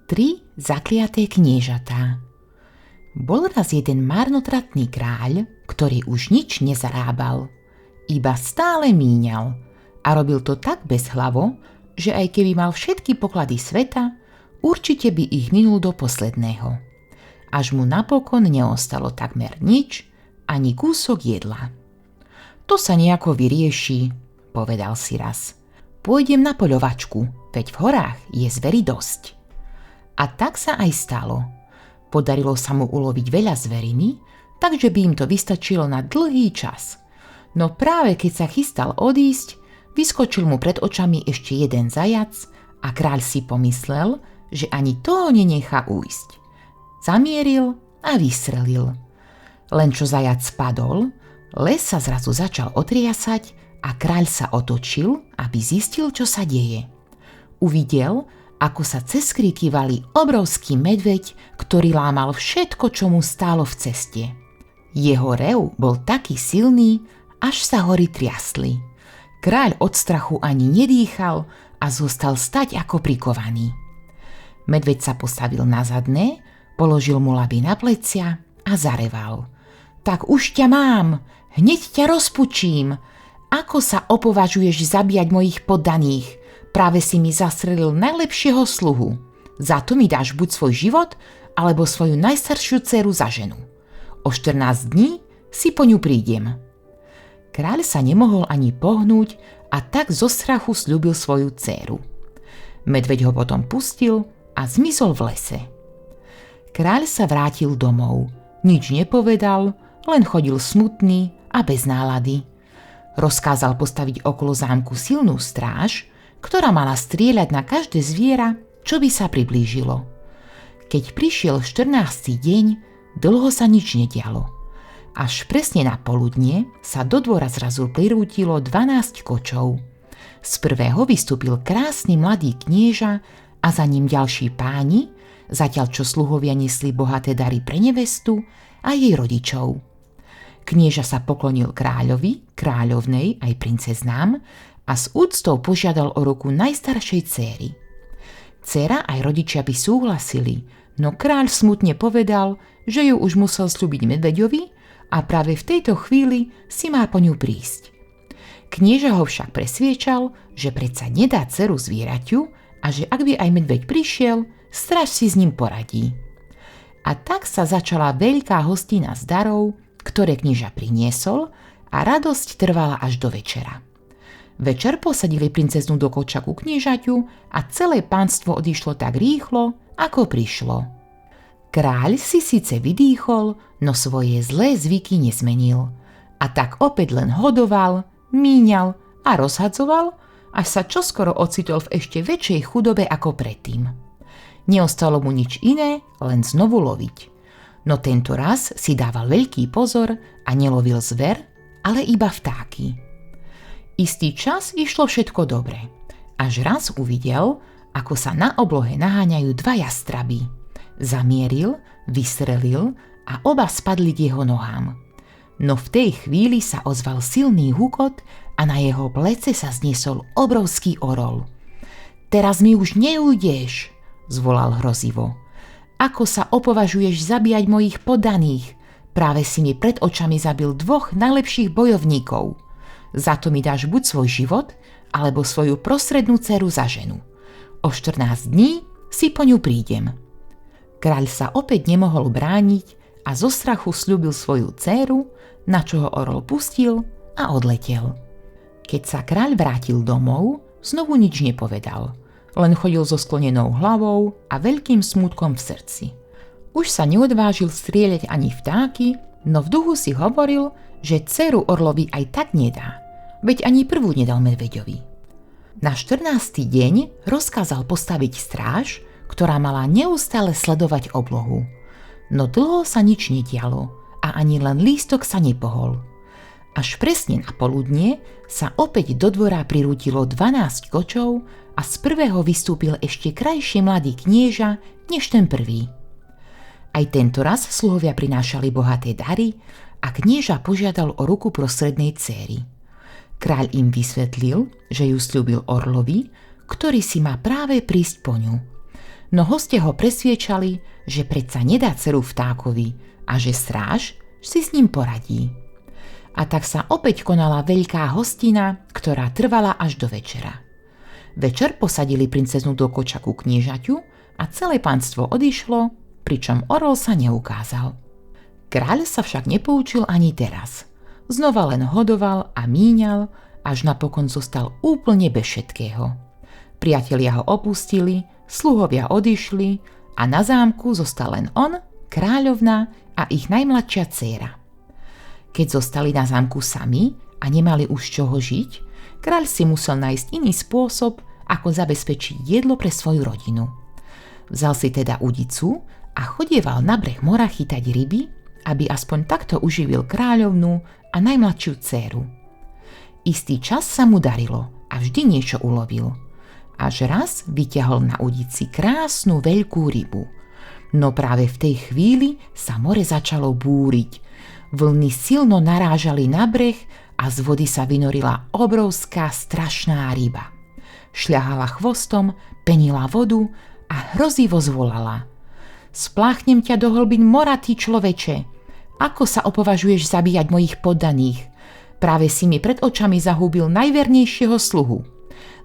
3 zakliaté kniežatá. Bol raz jeden marnotratný kráľ, ktorý už nič nezarábal. Iba stále míňal a robil to tak bezhlavo, že aj keby mal všetky poklady sveta, určite by ich minul do posledného. Až mu napokon neostalo takmer nič, ani kúsok jedla. To sa nejako vyrieši, povedal si raz. Pôjdem na poľovačku, veď v horách je zveri dosť. A tak sa aj stalo. Podarilo sa mu uloviť veľa zveriny, takže by im to vystačilo na dlhý čas. No práve keď sa chystal odísť, vyskočil mu pred očami ešte jeden zajac a kráľ si pomyslel, že ani toho nenechá ujsť. Zamieril a vystrelil. Len čo zajac spadol, les sa zrazu začal otriasať a kráľ sa otočil, aby zistil, čo sa deje. Uvidel, ako sa cez kríky valí obrovský medveď, ktorý lámal všetko, čo mu stálo v ceste. Jeho rev bol taký silný, až sa hory triasli. Kráľ od strachu ani nedýchal a zostal stať ako prikovaný. Medveď sa postavil na zadné, položil mu laby na plecia a zareval. Tak už ťa mám, hneď ťa rozpučím. Ako sa opovažuješ zabíjať mojich poddaných? Práve si mi zastrelil najlepšieho sluhu. Za to mi dáš buď svoj život, alebo svoju najstaršiu dceru za ženu. O 14 dní si po ňu prídem. Kráľ sa nemohol ani pohnúť a tak zo strachu sľúbil svoju dcéru. Medveď ho potom pustil a zmizol v lese. Kráľ sa vrátil domov. Nič nepovedal, len chodil smutný a bez nálady. Rozkázal postaviť okolo zámku silnú stráž, ktorá mala strieľať na každé zviera, čo by sa priblížilo. Keď prišiel 14. deň, dlho sa nič nedialo. Až presne na poludnie sa do dvora zrazu prirútilo 12 kočov. Z prvého vystúpil krásny mladý knieža a za ním ďalší páni, zatiaľ čo sluhovia nesli bohaté dary pre nevestu a jej rodičov. Knieža sa poklonil kráľovi, kráľovnej aj princeznám a s úctou požiadal o ruku najstaršej céry. Dcéra aj rodičia by súhlasili, no kráľ smutne povedal, že ju už musel sľúbiť medveďovi a práve v tejto chvíli si má po ňu prísť. Knieža ho však presviečal, že predsa nedá dceru zvieraťu a že ak by aj medveď prišiel, stráž si s ním poradí. A tak sa začala veľká hostina z darov, ktoré knieža priniesol a radosť trvala až do večera. Večer posadili princeznú do koča ku kniežaťu a celé pánstvo odišlo tak rýchlo, ako prišlo. Kráľ si síce vydýchol, no svoje zlé zvyky nezmenil. A tak opäť len hodoval, míňal a rozhadzoval, až sa čoskoro ocitol v ešte väčšej chudobe ako predtým. Neostalo mu nič iné, len znovu loviť. No tento raz si dával veľký pozor a nelovil zver, ale iba vtáky. Istý čas išlo všetko dobre. Až raz uvidel, ako sa na oblohe naháňajú 2 jastraby. Zamieril, vystrelil a oba spadli k jeho nohám. No v tej chvíli sa ozval silný hukot a na jeho plece sa zniesol obrovský orol. Teraz mi už neujdeš, zvolal hrozivo. Ako sa opovažuješ zabíjať mojich poddaných? Práve si mi pred očami zabil 2 najlepších bojovníkov. Za to mi dáš buď svoj život, alebo svoju prostrednú dceru za ženu. O 14 dní si po ňu prídem. Kráľ sa opäť nemohol brániť a zo strachu sľúbil svoju dcéru, na čo ho orol pustil a odletel. Keď sa kráľ vrátil domov, znovu nič nepovedal. Len chodil so sklonenou hlavou a veľkým smútkom v srdci. Už sa neodvážil strieľať ani vtáky, no v duchu si hovoril, že dceru orlovi aj tak nedá, veď ani prvú nedal medveďovi. Na 14. deň rozkázal postaviť stráž, ktorá mala neustále sledovať oblohu. No dlho sa nič nedialo a ani len lístok sa nepohol. Až presne na poludnie sa opäť do dvora prirútilo 12 kočov a z prvého vystúpil ešte krajší mladý knieža než ten prvý. Aj tento raz sluhovia prinášali bohaté dary a knieža požiadal o ruku prostrednej dcéry. Kráľ im vysvetlil, že ju sľúbil orlovi, ktorý si má práve prísť po ňu. no hostia ho presviečali, že predsa nedá dceru vtákovi a že stráž si s ním poradí. A tak sa opäť konala veľká hostina, ktorá trvala až do večera. Večer posadili princeznu do koča ku kniežaťu a celé pánstvo odišlo, pričom orol sa neukázal. Kráľ sa však nepoučil ani teraz. Znova len hodoval a míňal, až napokon zostal úplne bez všetkého. Priatelia ho opustili, sluhovia odišli a na zámku zostal len on, kráľovna a ich najmladšia dcéra. Keď zostali na zámku sami a nemali už čoho žiť, kráľ si musel nájsť iný spôsob, ako zabezpečiť jedlo pre svoju rodinu. Vzal si teda udicu a chodieval na breh mora chytať ryby, aby aspoň takto uživil kráľovnú a najmladšiu dcéru. Istý čas sa mu darilo a vždy niečo ulovil. Až raz vyťahol na udici krásnu veľkú rybu. No práve v tej chvíli sa more začalo búriť. Vlny silno narážali na breh a z vody sa vynorila obrovská strašná ryba. Šľahala chvostom, penila vodu a hrozivo zvolala: Spláchnem ťa do hlbín mora, ty človeče! Ako sa opovažuješ zabíjať mojich poddaných? Práve si mi pred očami zahúbil najvernejšieho sluhu.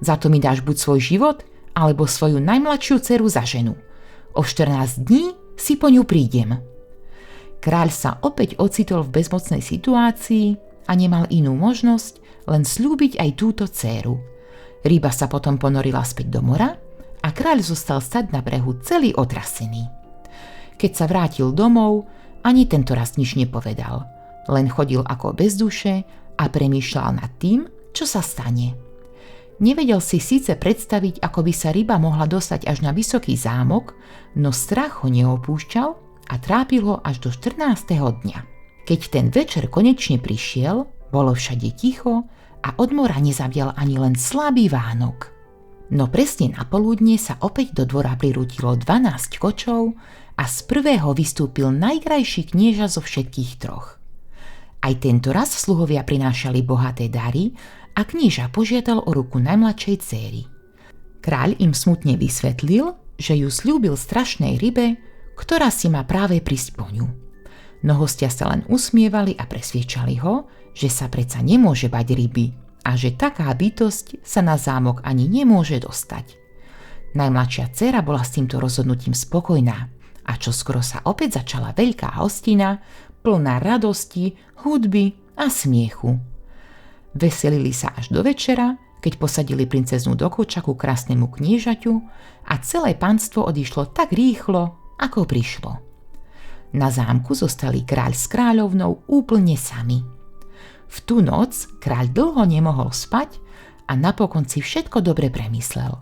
Za to mi dáš buď svoj život, alebo svoju najmladšiu dceru za ženu. O 14 dní si po ňu prídem. Kráľ sa opäť ocitol v bezmocnej situácii a nemal inú možnosť, len sľúbiť aj túto dcéru. Ryba sa potom ponorila späť do mora a kráľ zostal stať na brehu celý otrasený. Keď sa vrátil domov, ani tento raz nič nepovedal. Len chodil ako bez duše a premýšľal nad tým, čo sa stane. Nevedel si síce predstaviť, ako by sa ryba mohla dostať až na vysoký zámok, no strach ho neopúšťal a trápil ho až do 14. dňa. Keď ten večer konečne prišiel, bolo všade ticho a od mora nezavial ani len slabý vánok. No presne na poludne sa opäť do dvora prirútilo 12 kočov a z prvého vystúpil najkrajší knieža zo všetkých troch. Aj tento raz sluhovia prinášali bohaté dary a knieža požiadal o ruku najmladšej dcéry. Kráľ im smutne vysvetlil, že ju sľúbil strašnej rybe, ktorá si má práve prísť po ňu. No hostia sa len usmievali a presviečali ho, že sa predsa nemôže bať ryby a že taká bytosť sa na zámok ani nemôže dostať. Najmladšia dcéra bola s týmto rozhodnutím spokojná a čoskoro sa opäť začala veľká hostina, plná radosti, hudby a smiechu. Veselili sa až do večera, keď posadili princeznu do koča ku krásnemu kniežaťu a celé panstvo odišlo tak rýchlo, ako prišlo. Na zámku zostali kráľ s kráľovnou úplne sami. V tú noc kráľ dlho nemohol spať a napokon si všetko dobre premyslel.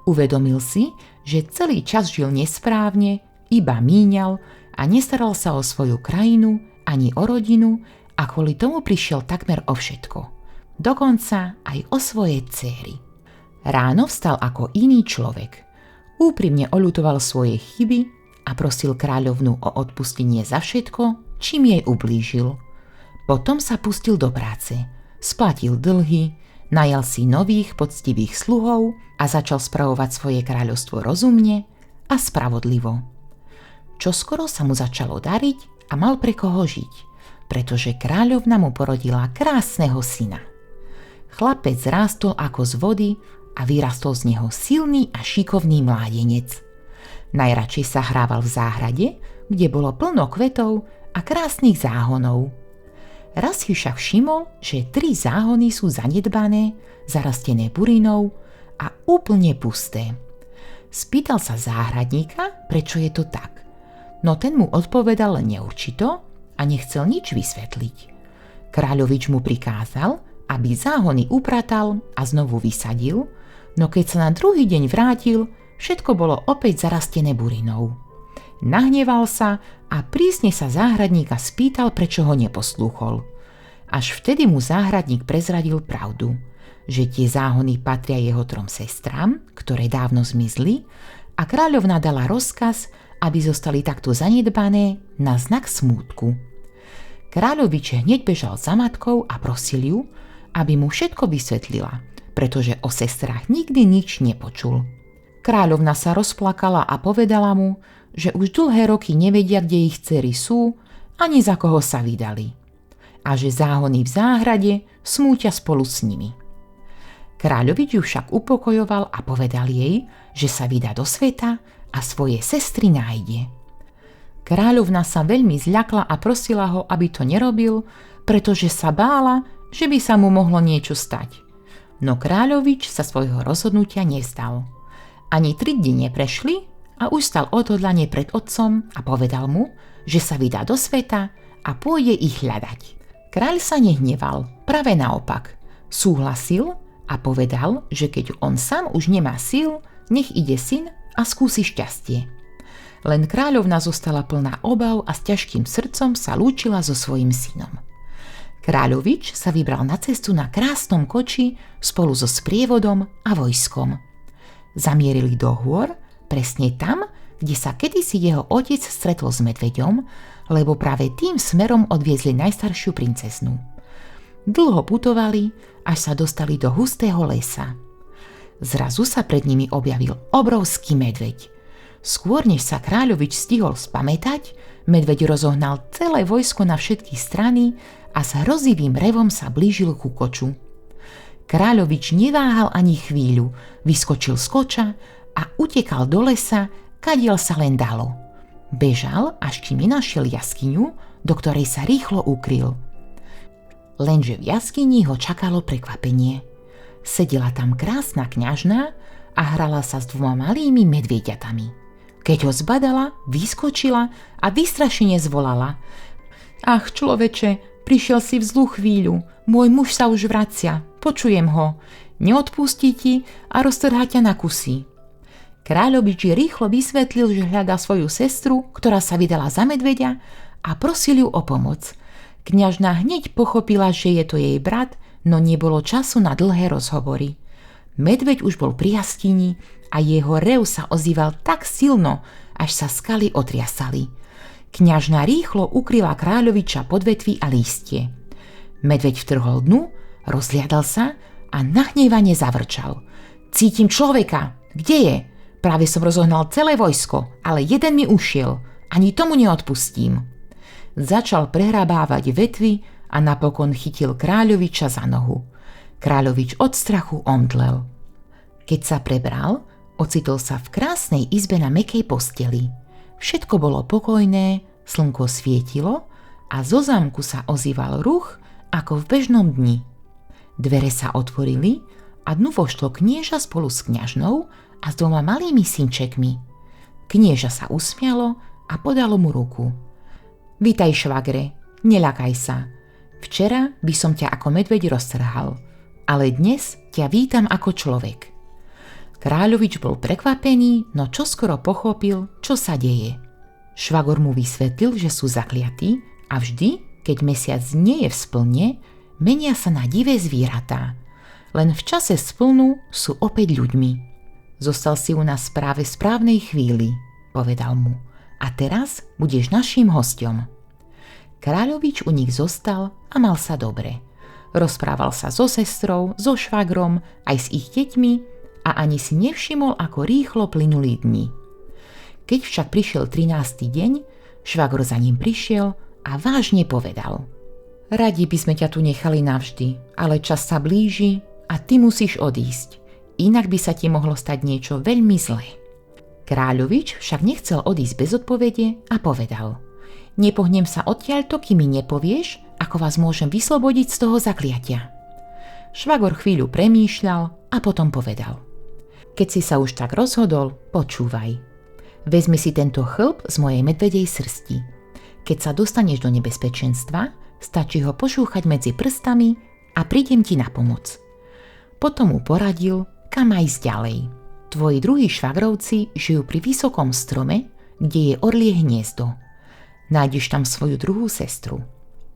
Uvedomil si, že celý čas žil nesprávne, iba míňal a nestaral sa o svoju krajinu ani o rodinu a kvôli tomu prišiel takmer o všetko. Dokonca aj o svoje dcéry. Ráno vstal ako iný človek. Úprimne oľutoval svoje chyby a prosil kráľovnú o odpustenie za všetko, čím jej ublížil. Potom sa pustil do práce, splatil dlhy, najal si nových poctivých sluhov a začal spravovať svoje kráľovstvo rozumne a spravodlivo. Čoskoro sa mu začalo dariť a mal pre koho žiť, pretože kráľovna mu porodila krásneho syna. Chlapec rástol ako z vody a vyrastol z neho silný a šikovný mládenec. Najradšej sa hrával v záhrade, kde bolo plno kvetov a krásnych záhonov. Raz si však všimol, že 3 záhony sú zanedbané, zarastené burinou a úplne pusté. Spýtal sa záhradníka, prečo je to tak, no ten mu odpovedal len neurčito a nechcel nič vysvetliť. Kráľovič mu prikázal, aby záhony upratal a znovu vysadil, no keď sa na druhý deň vrátil, všetko bolo opäť zarastené burinou. Nahneval sa a prísne sa záhradníka spýtal, prečo ho neposlúchol. Až vtedy mu záhradník prezradil pravdu, že tie záhony patria jeho 3 sestrám, ktoré dávno zmizli, a kráľovna dala rozkaz, aby zostali takto zanedbané na znak smútku. Kráľovič hneď bežal za matkou a prosil ju, aby mu všetko vysvetlila, pretože o sestrách nikdy nič nepočul. Kráľovna sa rozplakala a povedala mu, že už dlhé roky nevedia, kde ich dcery sú, ani za koho sa vydali. A že záhony v záhrade smútia spolu s nimi. Kráľovič ju však upokojoval a povedal jej, že sa vydá do sveta a svoje sestry nájde. Kráľovna sa veľmi zľakla a prosila ho, aby to nerobil, pretože sa bála, že by sa mu mohlo niečo stať. No Kráľovič sa svojho rozhodnutia nevzdal. Ani 3 dni neprešli a už stal odhodlane pred otcom a povedal mu, že sa vydá do sveta a pôjde ich hľadať. Kráľ sa nehneval, práve naopak. Súhlasil a povedal, že keď on sám už nemá síl, nech ide syn a skúsi šťastie. Len kráľovna zostala plná obav a s ťažkým srdcom sa lúčila so svojím synom. Kráľovič sa vybral na cestu na krásnom koči spolu so sprievodom a vojskom. Zamierili do hôr, presne tam, kde sa kedysi jeho otec stretol s medveďom, lebo práve tým smerom odviezli najstaršiu princeznu. Dlho putovali, až sa dostali do hustého lesa. Zrazu sa pred nimi objavil obrovský medveď. Skôr než sa Kráľovič stihol spamätať, medveď rozohnal celé vojsko na všetky strany a s hrozivým revom sa blížil ku koču. Kráľovič neváhal ani chvíľu, vyskočil z koča a utekal do lesa, kadiaľ sa len dalo. Bežal, až kým nenašiel jaskyňu, do ktorej sa rýchlo ukryl. Lenže v jaskyni ho čakalo prekvapenie. Sedela tam krásna kňažná a hrala sa s 2 malými medvieďatami. Keď ho zbadala, vyskočila a vystrašene zvolala: Ach, človeče, prišiel si v zlú chvíľu, môj muž sa už vracia, počujem ho, neodpustí ti a roztrhá ťa na kusy. Kráľovič rýchlo vysvetlil, že hľadá svoju sestru, ktorá sa vydala za medveďa, a prosil ju o pomoc. Kňažna hneď pochopila, že je to jej brat, no nebolo času na dlhé rozhovory. Medveď už bol pri jaskyni a jeho rev sa ozýval tak silno, až sa skaly otriasali. Kňažna rýchlo ukryla Kráľoviča pod vetvy a lístie. Medveď vtrhol dnu, rozhliadal sa a nahnevane zavrčal: Cítim človeka! Kde je? Práve som rozohnal celé vojsko, ale jeden mi ušiel. Ani tomu neodpustím. Začal prehrabávať vetvy a napokon chytil Kráľoviča za nohu. Kráľovič od strachu omdlel. Keď sa prebral, ocitol sa v krásnej izbe na mäkkej posteli. Všetko bolo pokojné, slnko svietilo a zo zámku sa ozýval ruch ako v bežnom dni. Dvere sa otvorili a dnu vošlo knieža spolu s kňažnou a s 2 malými synčekmi. Knieža sa usmialo a podalo mu ruku. Vitaj, švagre, neľakaj sa. Včera by som ťa ako medveď roztrhal, ale dnes ťa vítam ako človek. Kráľovič bol prekvapený, no čoskoro pochopil, čo sa deje. Švagor mu vysvetlil, že sú zakliatí a vždy, keď mesiac nie je v splne, menia sa na divé zvieratá. Len v čase splnu sú opäť ľuďmi. Zostal si u nás práve v správnej chvíli, povedal mu. A teraz budeš naším hosťom. Kráľovič u nich zostal a mal sa dobre. Rozprával sa so sestrou, so švagrom, aj s ich deťmi a ani si nevšimol, ako rýchlo plynuli dni. Keď však prišiel 13. deň, švagor za ním prišiel a vážne povedal: Radi by sme ťa tu nechali navždy, ale čas sa blíži a ty musíš odísť, inak by sa ti mohlo stať niečo veľmi zlé. Kráľovič však nechcel odísť bez odpovede a povedal: Nepohnem sa odtiaľto, kým mi nepovieš, ako vás môžem vyslobodiť z toho zakliatia. Švagor chvíľu premýšľal a potom povedal: Keď si sa už tak rozhodol, počúvaj. Vezmi si tento chlp z mojej medvedej srsti. Keď sa dostaneš do nebezpečenstva, stačí ho pošúchať medzi prstami a prídem ti na pomoc. Potom mu poradil, kam ísť ďalej. Tvoji druhí švagrovci žijú pri vysokom strome, kde je orlie hniezdo. Nájdeš tam svoju druhú sestru.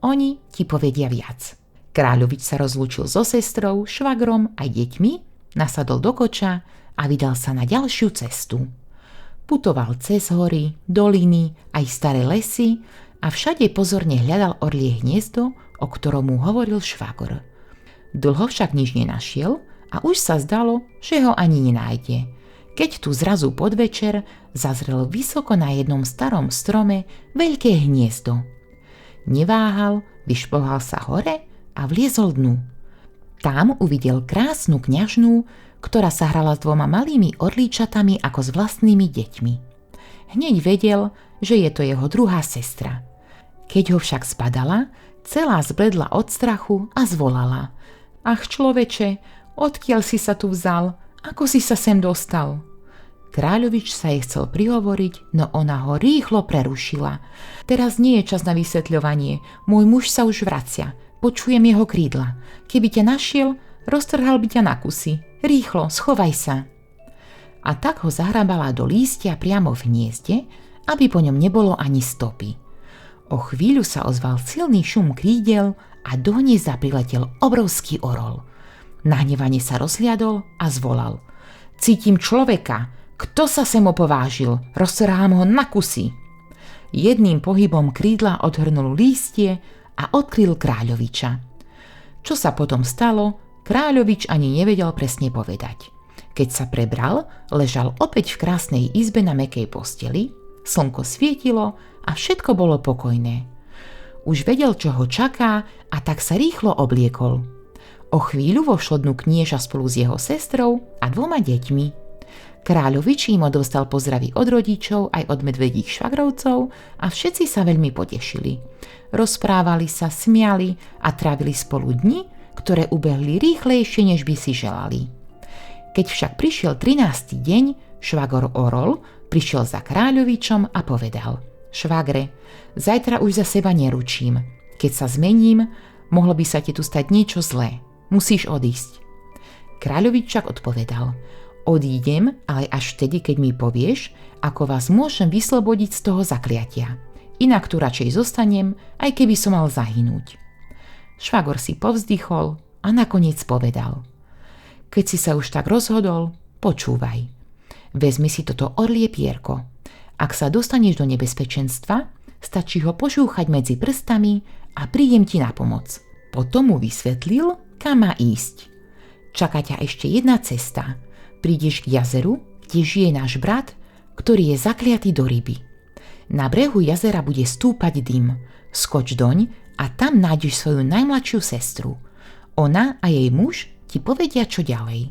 Oni ti povedia viac. Kráľovič sa rozlúčil so sestrou, švagrom aj deťmi, nasadol do koča a vydal sa na ďalšiu cestu. Putoval cez hory, doliny, aj staré lesy a všade pozorne hľadal orlie hniezdo, o ktorom mu hovoril švagor. Dlho však nič nenašiel a už sa zdalo, že ho ani nenájde. keď tu zrazu podvečer zazrel vysoko na jednom starom strome veľké hniezdo. Neváhal, vyšplhal sa hore a vliezol dnu. Tam uvidel krásnu kňažnú, ktorá sa hrala s 2 malými orlíčatami ako s vlastnými deťmi. Hneď vedel, že je to jeho druhá sestra. Keď ho však zbadala, celá zbledla od strachu a zvolala: Ach, človeče, odkiaľ si sa tu vzal? Ako si sa sem dostal? Kráľovič sa jej chcel prihovoriť, no ona ho rýchlo prerušila. Teraz nie je čas na vysvetľovanie, môj muž sa už vracia, počujem jeho krídla. Keby ťa našiel, roztrhal by ťa na kusy. Rýchlo, schovaj sa. A tak ho zahrabala do lístia priamo v hniezde, aby po ňom nebolo ani stopy. O chvíľu sa ozval silný šum krídel a do hniezda priletel obrovský orol. Nahnevane sa rozhliadol a zvolal: Cítim človeka, kto sa sem opovážil, roztrhám ho na kusy. Jedným pohybom krídla odhrnul lístie a odkryl kráľoviča. Čo sa potom stalo, kráľovič ani nevedel presne povedať. Keď sa prebral, ležal opäť v krásnej izbe na mäkkej posteli, slnko svietilo a všetko bolo pokojné. Už vedel, čo ho čaká, a tak sa rýchlo obliekol. O chvíľu vošlo dnu knieža spolu s jeho sestrou a 2 deťmi. Kráľovič im odovzdal pozdravy od rodičov aj od medvedích švagrovcov a všetci sa veľmi potešili. Rozprávali sa, smiali a trávili spolu dni, ktoré ubehli rýchlejšie, než by si želali. Keď však prišiel 13. deň, švagor Orol prišiel za kráľovičom a povedal: Švagre, zajtra už za seba neručím. Keď sa zmením, mohlo by sa ti tu stať niečo zlé. Musíš odísť. Kráľovič však odpovedal: Odídem, ale až vtedy, keď mi povieš, ako vás môžem vyslobodiť z toho zakliatia. Inak tu radšej zostanem, aj keby som mal zahynúť. Švagor si povzdychol a nakoniec povedal: Keď si sa už tak rozhodol, počúvaj. Vezmi si toto orlie pierko. Ak sa dostaneš do nebezpečenstva, stačí ho pošúchať medzi prstami a prídem ti na pomoc. Potom mu vysvetlil, kam má ísť. Čaká ťa ešte jedna cesta. Prídeš k jazeru, kde žije náš brat, ktorý je zakliatý do ryby. Na brehu jazera bude stúpať dym. Skoč doň a tam nájdeš svoju najmladšiu sestru. Ona a jej muž ti povedia, čo ďalej.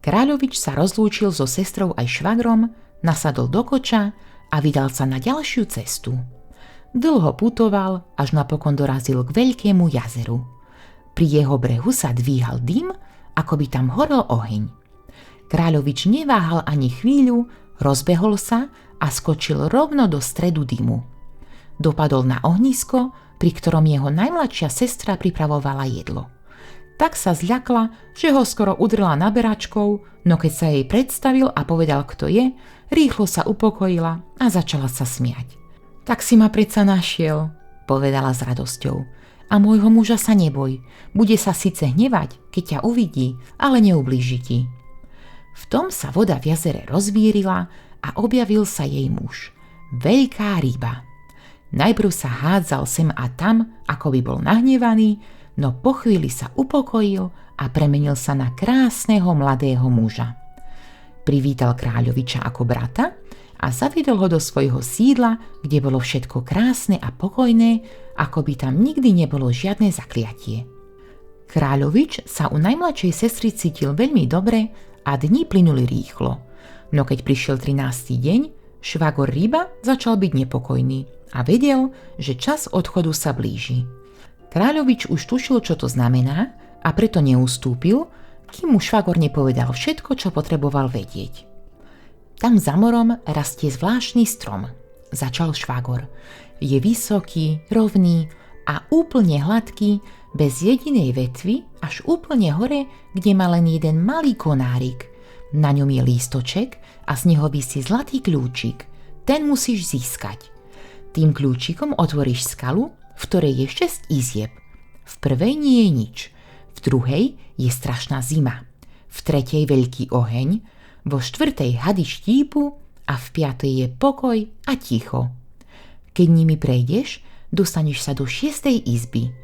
Kráľovič sa rozlúčil so sestrou aj švagrom, nasadol do koča a vydal sa na ďalšiu cestu. Dlho putoval, až napokon dorazil k veľkému jazeru. Pri jeho brehu sa dvíhal dym, ako by tam horel oheň. Kráľovič neváhal ani chvíľu, rozbehol sa a skočil rovno do stredu dymu. Dopadol na ohnisko, pri ktorom jeho najmladšia sestra pripravovala jedlo. Tak sa zľakla, že ho skoro udrela naberačkou, no keď sa jej predstavil a povedal, kto je, rýchlo sa upokojila a začala sa smiať. Tak si ma predsa našiel, povedala s radosťou. A môjho muža sa neboj, bude sa síce hnevať, keď ťa uvidí, ale neublíži ti. V tom sa voda v jazere rozvírila a objavil sa jej muž. Veľká ryba. Najprv sa hádzal sem a tam, ako by bol nahnevaný, no po chvíli sa upokojil a premenil sa na krásneho mladého muža. Privítal kráľoviča ako brata a zaviedol ho do svojho sídla, kde bolo všetko krásne a pokojné, ako by tam nikdy nebolo žiadne zakliatie. Kráľovič sa u najmladšej sestry cítil veľmi dobre a dni plynuli rýchlo. No keď prišiel 13. deň, švagor ryba začal byť nepokojný a vedel, že čas odchodu sa blíži. Kráľovič už tušil, čo to znamená, a preto neustúpil, kým mu švagor nepovedal všetko, čo potreboval vedieť. Tam za morom rastie zvláštny strom, začal švagor. Je vysoký, rovný a úplne hladký, bez jedinej vetvy, až úplne hore, kde má len jeden malý konárik. Na ňom je lístoček a z neho visí zlatý kľúčik. Ten musíš získať. Tým kľúčikom otvoríš skalu, v ktorej je 6 izieb. V prvej nie je nič, v druhej je strašná zima, v tretej veľký oheň, vo štvrtej hady štípu a v piatej je pokoj a ticho. Keď nimi prejdeš, dostaneš sa do 6. izby.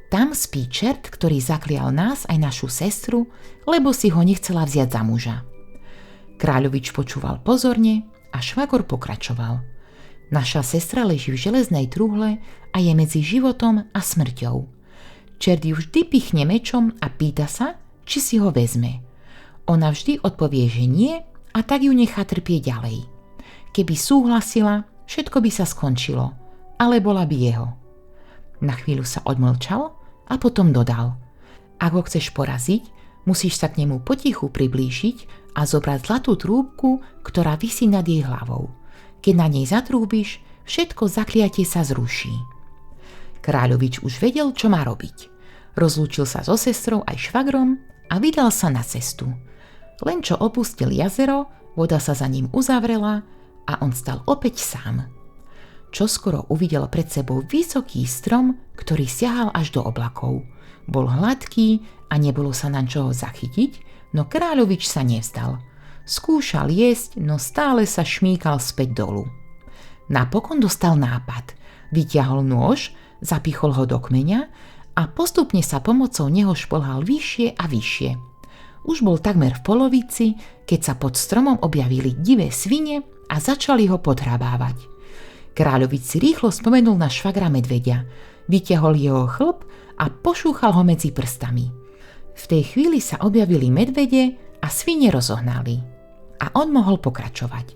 Tam spí čert, ktorý zaklial nás aj našu sestru, lebo si ho nechcela vziať za muža. Kráľovič počúval pozorne a švagor pokračoval. Naša sestra leží v železnej truhle a je medzi životom a smrťou. Čert ju vždy pichne mečom a pýta sa, či si ho vezme. Ona vždy odpovie, že nie a tak ju nechá trpieť ďalej. Keby súhlasila, všetko by sa skončilo, ale bola by jeho. Na chvíľu sa odmlčal a potom dodal: Ak ho chceš poraziť, musíš sa k nemu potichu priblížiť a zobrať zlatú trúbku, ktorá visí nad jej hlavou. Keď na nej zatrúbiš, všetko zakliatie sa zruší. Kráľovič už vedel, čo má robiť. Rozlúčil sa so sestrou aj švagrom a vydal sa na cestu. Len čo opustil jazero, voda sa za ním uzavrela a on stal opäť sám. Čoskoro uvidel pred sebou vysoký strom, ktorý siahal až do oblakov. Bol hladký a nebolo sa na čoho zachytiť, no Kráľovič sa nevzdal. Skúšal jesť, no stále sa šmýkal späť dolu. Napokon dostal nápad. Vyťahol nôž, zapichol ho do kmeňa a postupne sa pomocou neho šplhal vyššie a vyššie. Už bol takmer v polovici, keď sa pod stromom objavili divé svine a začali ho podhrabávať. Kráľovič si rýchlo spomenul na švagra medveďa, vyťahol jeho chlp a pošúchal ho medzi prstami. V tej chvíli sa objavili medvede a svine rozohnali. A on mohol pokračovať.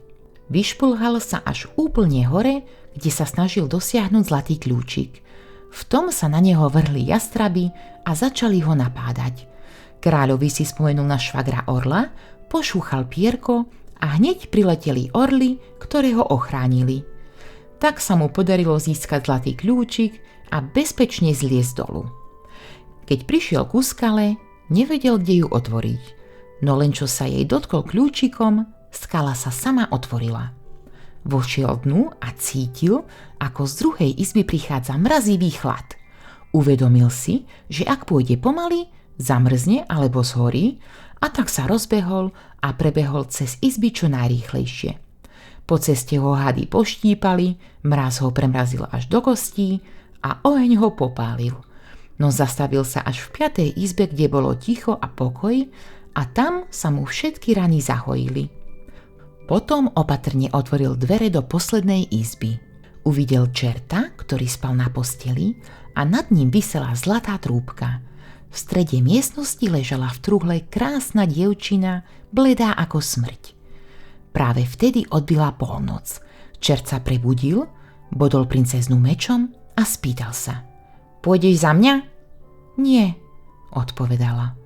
Vyšplhal sa až úplne hore, kde sa snažil dosiahnuť zlatý kľúčik. V tom sa na neho vrhli jastraby a začali ho napádať. Kráľovi si spomenul na švagra orla, pošúchal pierko a hneď prileteli orly, ktoré ho ochránili. Tak sa mu podarilo získať zlatý kľúčik a bezpečne zliezť dolu. Keď prišiel ku skale, nevedel, kde ju otvoriť. No len čo sa jej dotkol kľúčikom, skala sa sama otvorila. Vošiel dnu a cítil, ako z druhej izby prichádza mrazivý chlad. Uvedomil si, že ak pôjde pomaly, zamrzne alebo zhorí, a tak sa rozbehol a prebehol cez izby čo najrýchlejšie. Po ceste ho hady poštípali, mráz ho premrazil až do kostí a oheň ho popálil. No zastavil sa až v 5. izbe, kde bolo ticho a pokoj, a tam sa mu všetky rany zahojili. Potom opatrne otvoril dvere do poslednej izby. Uvidel čerta, ktorý spal na posteli a nad ním visela zlatá trúbka. V strede miestnosti ležala v truhle krásna dievčina, bledá ako smrť. Práve vtedy odbila polnoc. Čert sa prebudil, bodol princeznu mečom a spýtal sa: Pôjdeš za mňa? Nie, odpovedala.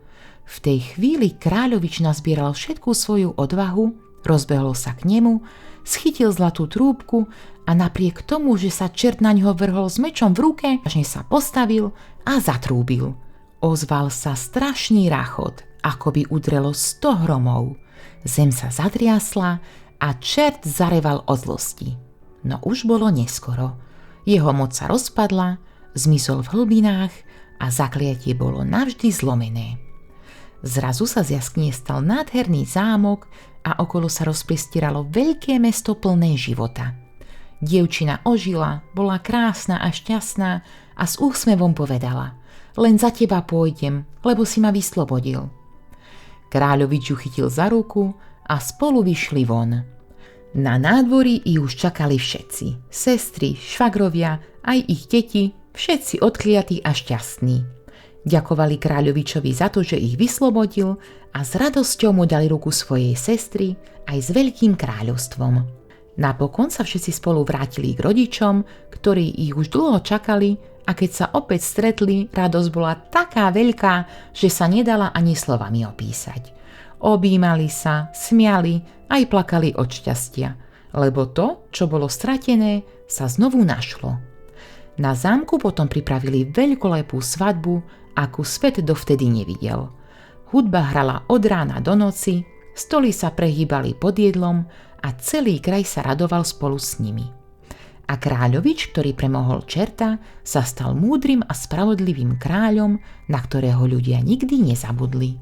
V tej chvíli Kráľovič nazbieral všetkú svoju odvahu, rozbehol sa k nemu, schytil zlatú trúbku a napriek tomu, že sa čert na ňo vrhol s mečom v ruke, až sa postavil a zatrúbil. Ozval sa strašný rachot, ako by udrelo 100 hromov. Zem sa zatriasla a čert zareval od zlosti. No už bolo neskoro. Jeho moc sa rozpadla, zmizol v hlbinách a zakliatie bolo navždy zlomené. Zrazu sa z jaskyne stal nádherný zámok a okolo sa rozprestieralo veľké mesto plné života. Dievčina ožila, bola krásna a šťastná a s úsmevom povedala: Len za teba pôjdem, lebo si ma vyslobodil. Kráľovič ju chytil za ruku a spolu vyšli von. Na nádvorí ich už čakali všetci, sestry, švagrovia, aj ich deti, všetci odkliatí a šťastní. Ďakovali Kráľovičovi za to, že ich vyslobodil a s radosťou mu dali ruku svojej sestry aj s veľkým kráľovstvom. Napokon sa všetci spolu vrátili k rodičom, ktorí ich už dlho čakali, a keď sa opäť stretli, radosť bola taká veľká, že sa nedala ani slovami opísať. Objímali sa, smiali, aj plakali od šťastia, lebo to, čo bolo stratené, sa znovu našlo. Na zámku potom pripravili veľkolepú svadbu, akú svet dovtedy nevidel. Hudba hrala od rána do noci, stoly sa prehýbali pod jedlom a celý kraj sa radoval spolu s nimi. A Kráľovič, ktorý premohol čerta, sa stal múdrym a spravodlivým kráľom, na ktorého ľudia nikdy nezabudli.